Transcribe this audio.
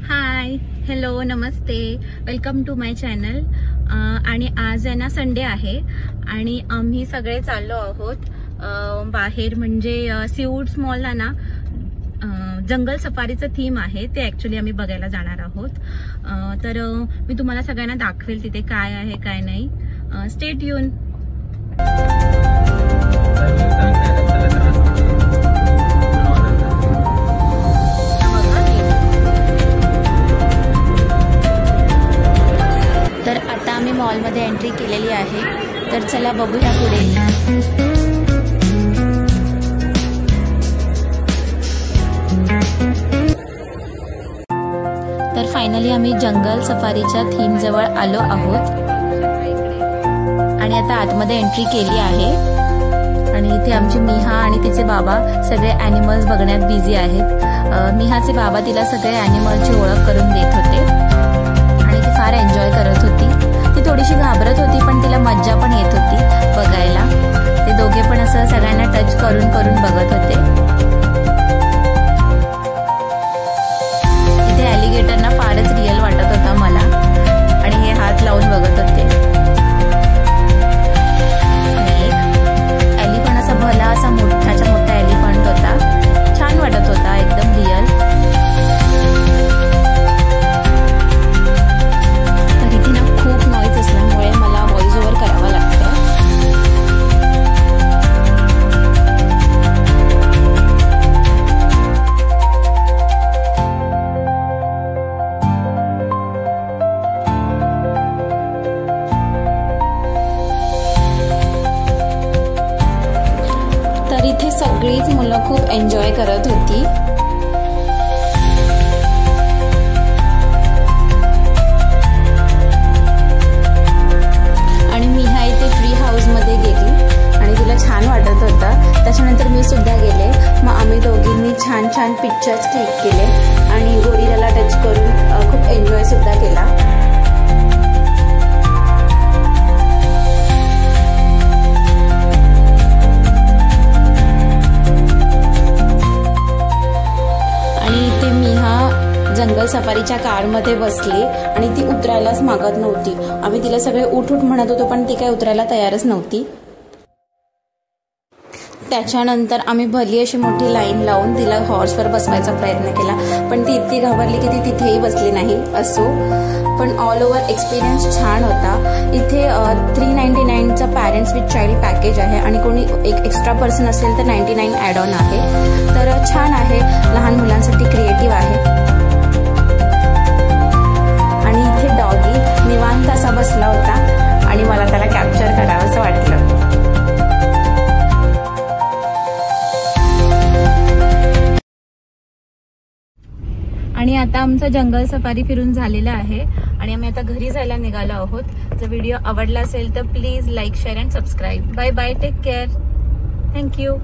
हाय, hello, नमस्ते, welcome to my channel. आणि आज आहे ना संडे आहे आणि आम्ही सगळे चाललो आहोत बाहेर, म्हणजे सीवूड्स मॉलला ना जंगल सफारीचं थीम आहे ते ऍक्च्युली आम्ही बघायला जाणार आहोत। तर मी तुम्हाला सगळ्यांना दाखवेल तिथे काय आहे काय नाही। Stay tune. तर आता आम्ही मॉलमध्ये एंट्री केलेली आहे, तर चला बघूया पुढे। तर फायनली आम्ही जंगल सफारीच्या थीम जवळ आलो आहोत आणि आता आतमध्ये एंट्री केली आहे आणि इथे आमची मिहा आणि तिचे बाबा सगळे ॲनिमल्स बघण्यात बिझी आहेत। मिहाचे बाबा तिला सगळे ॲनिमलची ओळख करून देत होते आणि ती फार एन्जॉय करत होती। ती थोडीशी घाबरत होती पण तिला मज्जा पण येत होती बघायला। ते दोघे पण असं सगळ्यांना टच करून करून बघत होते। इथे ॲलिगेटरना फारच रिअल वाटत होता मला आणि हे हात लावून बघत होते। एलिफंट असा भला असा मोठाच्या मोठा एलिफंट होता, छान वाटत होता, एकदम रिअल। तर इथे ना खूप नॉईज असल्यामुळे मला व्हॉइस ओव्हर करावा लागतं। तर इथे सगळीच मुलं खूप एन्जॉय करत होती। आणि मिहा इथे ट्री हाऊस मध्ये गेली आणि तिला छान वाटत होतं। त्याच्यानंतर मी सुद्धा गेले, मग आम्ही दोघींनी छान छान पिक्चर्स क्लिक केले आणि गोरिलाला टच करून खूप एन्जॉय सुद्धा केला। जंगल सफारीच्या कारमध्ये बसली आणि ती उतरायलाच मागत नव्हती। आम्ही तिला सगळे उठ उठ म्हणत होतो पण ती काय उतरायला तयारच नव्हती। त्याच्यानंतर आम्ही भली अशी मोठी लाईन लावून तिला हॉर्सवर बसवायचा प्रयत्न केला, पण ती इतकी घाबरली की ती तिथेही बसली नाही। असो, पण ऑल ओव्हर एक्सपिरियन्स छान होता। इथे 399चा पॅरेंट्स विथ चाइल्ड पॅकेज आहे आणि कोणी एक एक्स्ट्रा पर्सन असेल तर 99 ॲड ऑन आहे। तर छान आहे, लहान मुलांसाठी क्रिएटिव्ह आहे। आणि इथे डॉगी निवांत असा बसला होता आणि मला त्याला कॅप्चर करावंसं वाटलं। आणि आता आमचा जंगल सफारी फिरून झालेला आहे आणि आम्ही आता घरी जायला निघालो आहोत। जर व्हिडिओ आवडला असेल तर please like, share and subscribe. Bye bye, take care, thank you.